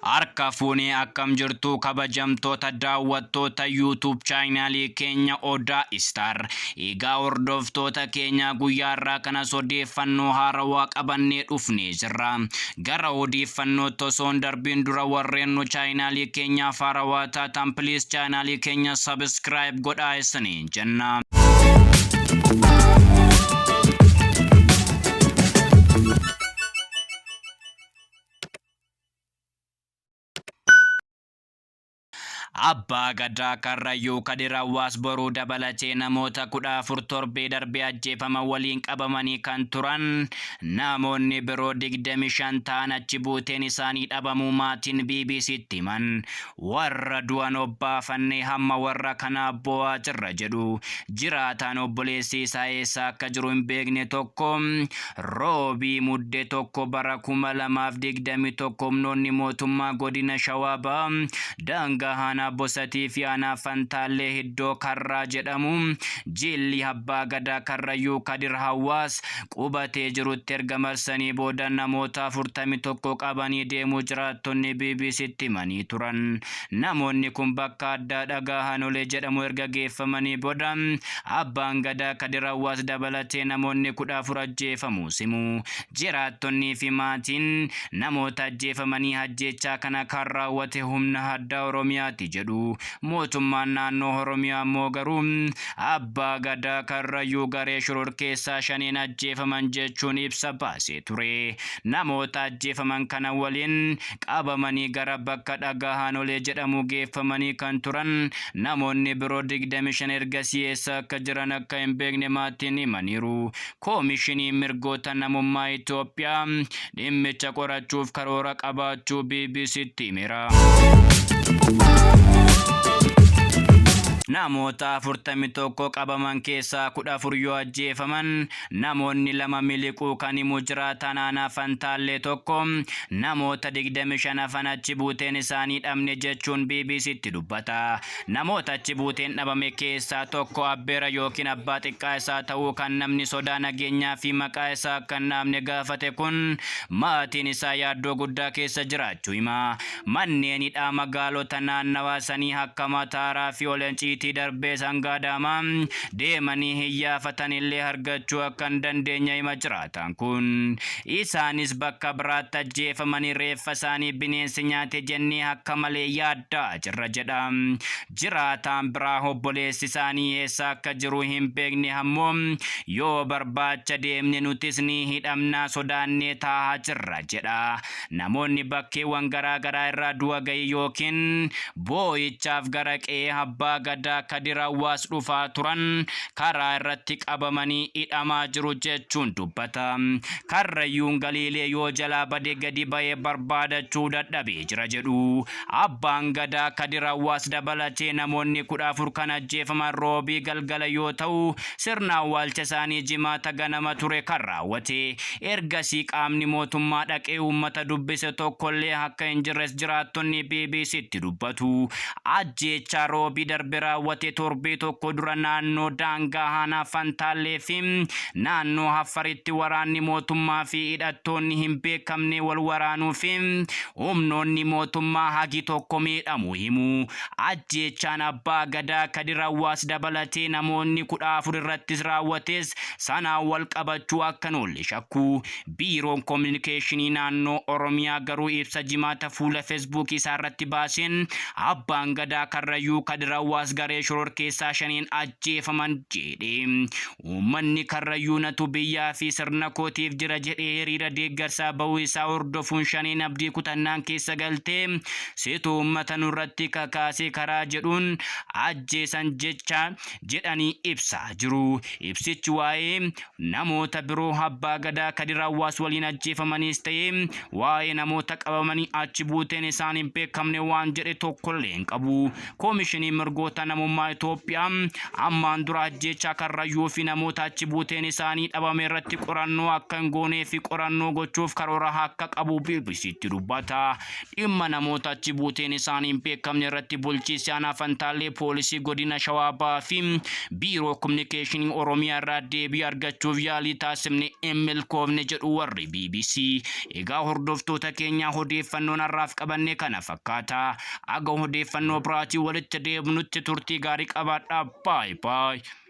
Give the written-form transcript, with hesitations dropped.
Harka fuunee akkam jirtu kabajamtoota daawwattoota YouTube chaanaalii keenya Odaa Star. Egaa hordoftoota keenya guyyaarraa kanas odeeffannoo haarawaa qabannee dhufnee jirra. Gara odeeffannoo osoo hin darbiin dura warreen nu chaanaalii keenyaaf haarawaa taatan please chaanaalii keenya subscribe godhaa isiniin jenna. Abbaa Gadaa Karrayyuu Kadir Hawaas boruu dabalatee namoota 14 torbee darbee ajjeefaman waliin qabamanii kan turan namoonni biroo 25 ta'an achi buuteen isaanii dhabamuu maatiin BBC'tti himan. Warra du'an obbaafannee hamma warra kanaa bo'aa jirra jedhu. Jiraataan obboleessi isaa eessa akka jiru hin beekne tokko roobii muddee tokko bara 2021 humnoonni mootummaa godina Shawaa Bahaa daangaa Bosatii fi aanaa Fantaallee Hiddoo Karraa jedhamu jilli Abbaa Gadaa Karrayyuu Kadir Hawaas qubatee jirutti erga marsanii booda namoota 41 qabanii deemuu jiraattonni BBC'tti himanii turan. Namoonni kun bakka addaa dhagaa Hanolee jedhamu erga geeffamanii booda Abbaan Gadaa Kadir Hawaas dabalatee namoonni 14 ajjeefamuu simu. Jiraattonnii fi maatiin namoota ajjeefamanii ajjechaa kana kan raawwate humna addaa Oromiyaati jedhu. Mootummaan naannoo Oromiyaa immoo garuu Abbaa Gadaa Karrayyuu garee shororkeessaa shaniin ajjeefaman jechuun ibsa baasee ture. Namoota ajjeefaman kana waliin qabamanii gara bakka dhagaa Hanolee jedhamu geeffamanii kan turan namoonni biroo 25 ergasii eessa akka jiran akka hin beekne maatiin himaniiru. Koomishiniin mirgoota namummaa Itoophiyaa dhimmicha qorachuuf karoora qabaachuu BBC'tti himeera. Namoota 41 qabaman keessaa 14 yoo ajjeefaman namoonni 2 miliquu kan himu jiraataan aanaa Fantaallee tokko namoota 25 hafan achi buuteen isaanii dhabne jechuun BBC'tti dubbata. Namoota achi buuteen dhabame keessaa tokko abbeera yookiin abbaa xiqqaa isaa ta'uu kan namni sodaa nageenyaa fi maqaa isaa akka hin dhaamne gaafate kun maatiin isaa yaaddoo guddaa keessa jiraachuu hima. Manneen hidhaa magaalota naannawaa sanii akka Mataaraa fi Oleencii darbee sangaadama deemanii hiyyaafatan illee argachuu akka hin dandeenye hima jiraataan kun. Isaanis bakka biraatti ajjeefamanii reeffa isaanii bineensi nyaate jennee akka malee yaaddaa jirra jedha. Jiraataan biraa obboleessi isaanii eessa akka jiru hin beekne ammoo yoo barbaacha deemne nutis ni hidhamnaa sodaannee taa'aa jirra jedha. Namoonni bakkeewwan garaagaraa irraa du'a ga'ii yookiin boo'ichaaf gara qe'ee Abbaa Gadaa Kadir Hawaas dhufaa turan karaa irratti qabamanii hidhamaa jiru jechuun dubbata. Karrayyuun Galiilee yoo jalaa badee gadi ba'ee barbaadachuu dadhabee jira jedhu. Abbaan Gadaa Kadir Hawaas dabalatee namoonni 14 kan ajjeefaman roobii galgala yoo ta'u sirna awwaalcha isaanii jimaata ganama ture kan raawwate. Ergasii qaamni mootummaa dhaqee uummata dubbise tokkollee akka hin jirres jiraattonni BBC'tti dubbatu. Ajjeechaa roobii darbe raawwate torbee tokko dura naannoo daangaa aanaa Fantaallee fi naannoo Affaritti waraanni mootummaa fi hidhattoonni hin beekamne wal waraanuu fi humnoonni mootummaa hagi tokko miidhamuu himu. Ajjeechaan Abbaa Gadaa Kadir Hawaas dabalatee namoonni 14 irrattis raawwates sanaan wal qabachuu akka hin oolle shakku. Biiroon Kominikeeshinii naannoo Oromiyaa garuu ibsa jimaata fuula Facebook isaa irratti baaseen Abbaan Gadaa Karrayyuu Kadir Hawaas garee shororkeessaa shaniin ajjeefaman jedhe. Uummanni Karrayyuu natu biyyaa fi sirna kootiif jira jedhee hiriira deeggarsaa bahuu isaa hordofuun shaniin abdii kutannaan keessa galtee situ uummata nurratti kakaasee karaa jedhuun ajjeesan jecha jedhanii ibsaa jiru. Ibsichi waa'ee namoota biroo Abbaa Gadaa Kadir Hawaas waliin ajjeefamanis ta'ee waa'ee namoota qabamanii achi buuteen isaan hin beekamne waan jedhe tokkollee hin qabu. Koomishiniin mirgoota namummaa Itoophiyaa ammaan dura ajjeechaa Karrayyuu fi namoota achi buuteen isaanii dhabame irratti qorannoo akka hin goonee fi qorannoo gochuuf karoora akka qabu BBCtti dubbata. Dhimma namoota achi buuteen isaanii hin beekamne irratti bulchiinsi aanaa Fantaallee poolisii godina Shawaa Bahaa fi biiroo kominikeeshinii Oromiyaa irraa deebii argachuuf yaalii taasifne hin milkoofne jedhu warri BBC. Egaa hordoftoota keenya odeeffannoon har'aaf qabanne kana fakkaata. Aga odeeffannoo biraatii walitti deebinutti turtii gaarii qabaadhaa. Bye bye.